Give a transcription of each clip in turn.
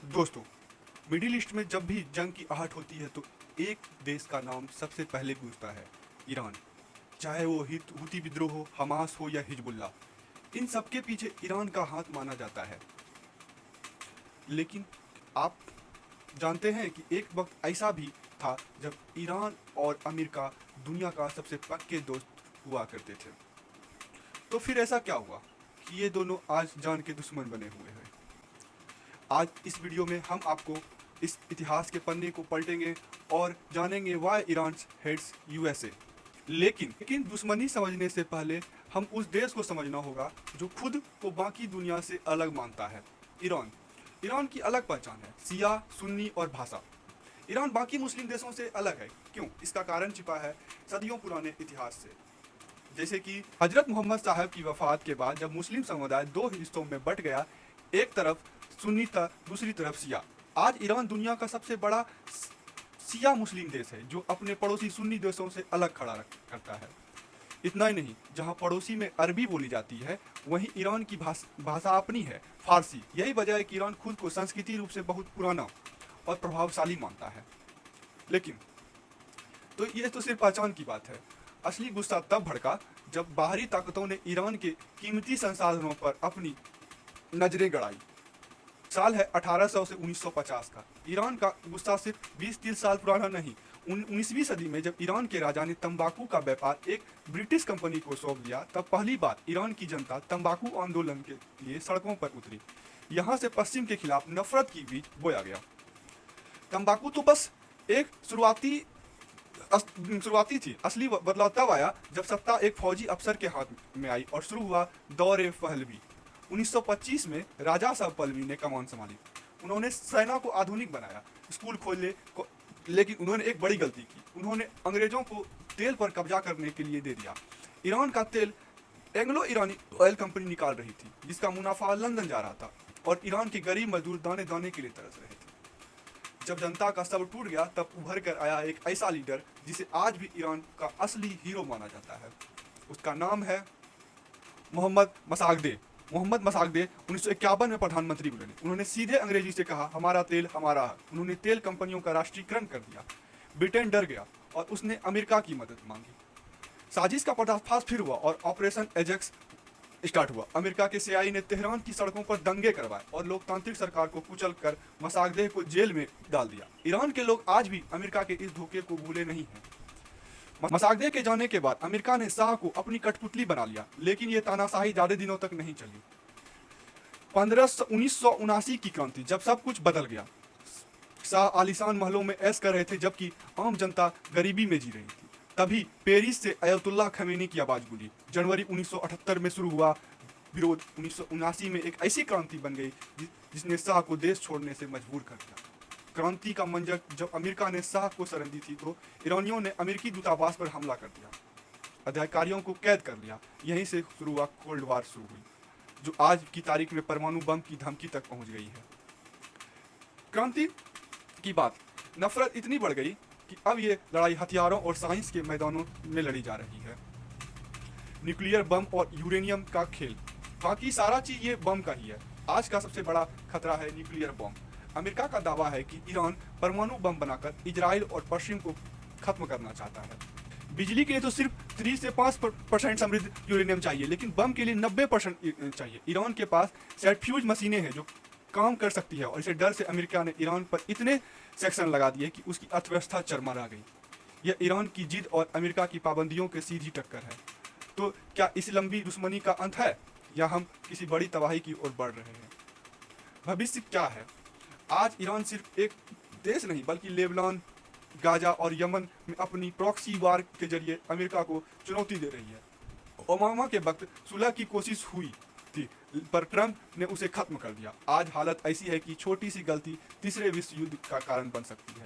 दोस्तों, middle east में जब भी जंग की आहट होती है तो एक देश का नाम सबसे पहले गूंजता है, ईरान। चाहे वो हूती विद्रोह हो, हमास हो या हिजबुल्ला, इन सबके पीछे ईरान का हाथ माना जाता है। लेकिन आप जानते हैं कि एक वक्त ऐसा भी था जब ईरान और अमेरिका दुनिया का सबसे पक्के दोस्त हुआ करते थे। तो फिर ऐसा क्या हुआ कि ये दोनों आज जान के दुश्मन बने हुए हैं? आज इस वीडियो में हम आपको इस इतिहास के पन्ने को पलटेंगे और जानेंगे वाई ईरान हेट्स यूएसए। लेकिन दुश्मनी समझने से पहले हम उस देश को समझना होगा जो खुद को बाकी दुनिया से अलग मानता है, ईरान। ईरान की अलग पहचान है, शिया, सुन्नी और भाषा। ईरान बाकी मुस्लिम देशों से अलग है। क्यों? इसका कारण छिपा है सदियों पुराने इतिहास से। जैसे कि हजरत मोहम्मद साहब की वफात के बाद जब मुस्लिम समुदाय दो हिस्सों में बट गया, एक तरफ सुन्नी था, दूसरी तरफ शिया। आज ईरान दुनिया का सबसे बड़ा शिया मुस्लिम देश है जो अपने पड़ोसी सुन्नी देशों से अलग खड़ा करता है। इतना ही नहीं, जहां पड़ोसी में अरबी बोली जाती है वहीं ईरान की भाषा अपनी है, फारसी। यही वजह है कि ईरान खुद को सांस्कृतिक रूप से बहुत पुराना और प्रभावशाली मानता है। लेकिन तो ये तो सिर्फ पहचान की बात है। असली गुस्सा तब भड़का जब बाहरी ताकतों ने ईरान के कीमती संसाधनों पर अपनी नजरें गड़ाई। साल है 1800 से 1950 का। ईरान का गुस्सा सिर्फ 20-30 साल पुराना नहीं। 19वीं सदी में जब ईरान के राजा ने तंबाकू का व्यापार एक ब्रिटिश कंपनी को सौंप दिया, तब पहली बार ईरान की जनता तंबाकू आंदोलन के लिए सड़कों पर उतरी। यहाँ से पश्चिम के खिलाफ नफरत की बीज बोया गया। तंबाकू तो बस एक शुरुआती थी। असली बदलाव तब आया जब सत्ता एक फौजी अफसर के हाथ में आई और शुरू हुआ दौरे पहलवी। 1925 में राजा साहब पहलवी ने कमान संभाली। उन्होंने सेना को आधुनिक बनाया, स्कूल खोले, लेकिन उन्होंने एक बड़ी गलती की। उन्होंने अंग्रेजों को तेल पर कब्जा करने के लिए दे दिया। ईरान का तेल एंग्लो ईरानी ऑयल कंपनी निकाल रही थी, जिसका मुनाफा लंदन जा रहा था और ईरान के गरीब मजदूर दाने दाने के लिए तरस रहे थे। जब जनता का सब्र टूट गया, तब उभर कर आया एक ऐसा लीडर जिसे आज भी ईरान का असली हीरो माना जाता है। उसका नाम है मोहम्मद मसागदे। मोहम्मद मसागदे 1951 में प्रधानमंत्री बने। उन्होंने सीधे अंग्रेजी से कहा, हमारा तेल हमारा है। उन्होंने तेल कंपनियों का राष्ट्रीयकरण कर दिया। ब्रिटेन डर गया और उसने अमेरिका की मदद मांगी। साजिश का पर्दाफाश फिर हुआ और ऑपरेशन एजेक्स स्टार्ट हुआ। अमेरिका के सीआईए ने तेहरान की सड़कों पर दंगे करवाए और लोकतांत्रिक सरकार को कुचल कर मसागदे को जेल में डाल दिया। ईरान के लोग आज भी अमेरिका के इस धोखे को भूले नहीं हैं। मसागदे के जाने के बाद अमेरिका ने शाह को अपनी कठपुतली बना लिया, लेकिन ये तानाशाही ज्यादा दिनों तक नहीं चली। 1979 की क्रांति, जब सब कुछ बदल गया। शाह आलीशान महलों में ऐश कर रहे थे, जबकि आम जनता गरीबी में जी रही थी। तभी पेरिस से अयतुल्ला खमेनी की आवाज गूंजी। जनवरी 1978 में शुरू हुआ विरोध 1979 में एक ऐसी क्रांति बन गई जिसने शाह को देश छोड़ने से मजबूर कर दिया। क्रांति का मंजर जब अमेरिका ने शाह को शरण दी थी, तो ईरानियों ने अमेरिकी दूतावास पर हमला कर दिया, अधिकारियों को कैद कर लिया। यहीं से शुरू हुआ कोल्ड वार शुरू हुई, जो आज की तारीख में परमाणु बम की धमकी तक पहुंच गई है। क्रांति की बात, नफरत इतनी बढ़ गई कि अब ये लड़ाई हथियारों और साइंस के मैदानों में लड़ी जा रही है। न्यूक्लियर बम और यूरेनियम का खेल, बाकी सारा चीज ये बम का ही है। आज का सबसे बड़ा खतरा है न्यूक्लियर बम। अमेरिका का दावा है कि ईरान परमाणु बम बनाकर इजराइल और पश्चिम को खत्म करना चाहता है। बिजली के लिए तो सिर्फ 3 से 5% समृद्ध यूरेनियम चाहिए, लेकिन बम के लिए 90% चाहिए। ईरान के पास सेंट्रीफ्यूज मशीनें हैं जो काम कर सकती है, और इसे डर से अमेरिका ने ईरान पर इतने सेक्शन लगा दिए कि उसकी अर्थव्यवस्था चरमरा गई। यह ईरान की जिद और अमेरिका की पाबंदियों के सीधी टक्कर है। तो क्या इस लंबी दुश्मनी का अंत है, या हम किसी बड़ी तबाही की ओर बढ़ रहे हैं? भविष्य क्या है? आज ईरान सिर्फ एक देश नहीं, बल्कि लेबनान, गाजा और यमन में अपनी प्रॉक्सी वार के जरिए अमेरिका को चुनौती दे रही है। ओबामा के वक्त सुलह की कोशिश हुई थी, पर ट्रंप ने उसे खत्म कर दिया। आज हालत ऐसी है कि छोटी सी गलती तीसरे विश्व युद्ध का कारण बन सकती है।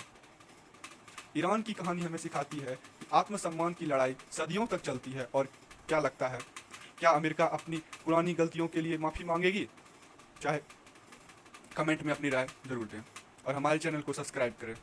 ईरान की कहानी हमें सिखाती है कि आत्मसम्मान की लड़ाई सदियों तक चलती है। और क्या लगता है, क्या अमेरिका अपनी पुरानी गलतियों के लिए माफ़ी मांगेगी? चाहे कमेंट में अपनी राय जरूर दें और हमारे चैनल को सब्सक्राइब करें।